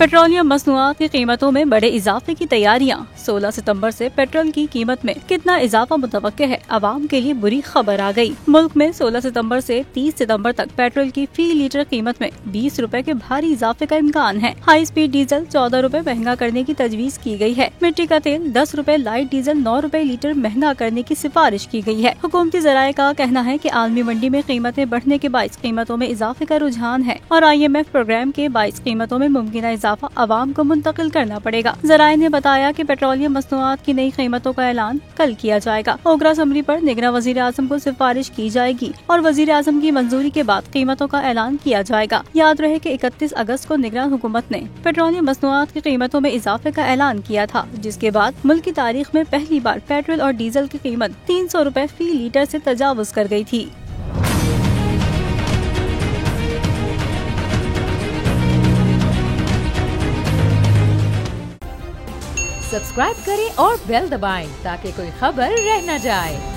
Petroleum मसनूआत की कीमतों में बड़े इजाफे की तैयारियां। 16 सितंबर से पेट्रोल की कीमत में कितना इजाफा मुतवक्के है, आवाम के लिए बुरी खबर आ गई। मुल्क में 16 सितंबर से 30 सितंबर तक पेट्रोल की फी लीटर कीमत में 20 रुपए के भारी इजाफे का इम्कान है। हाई स्पीड डीजल 14 रुपए महंगा करने की तजवीज की गई है। मिट्टी का तेल 10 रुपए, लाइट डीजल 9 रुपए लीटर महंगा करने की सिफारिश की गई है। हुकूमती जराये का कहना है कि आलमी मंडी में कीमतें बढ़ने के बाइस कीमतों में इजाफे का रुझान है और IMF प्रोग्राम के बाइस कीमतों में मुमकिन इजाफा आवाम को मुंतकिल करना पड़ेगा। जराये ने बताया कि पेट्रोलियम मसनूआत की नई कीमतों का ऐलान कल किया जाएगा। ओगरा असम्बली पर निगरान वजीर आजम को सिफारिश की जाएगी और वजीर आजम की मंजूरी के बाद कीमतों का ऐलान किया जाएगा। याद रहे कि 31 अगस्त को निगरान हुकूमत ने पेट्रोलियम मसनूआत की कीमतों में इजाफे का ऐलान किया था, जिसके बाद मुल्क की तारीख में पहली बार पेट्रोल और डीजल की कीमत 300 रुपए फी लीटर से तजावुज कर गई थी। सब्सक्राइब करें और बेल दबाएं ताकि कोई खबर रह न जाए।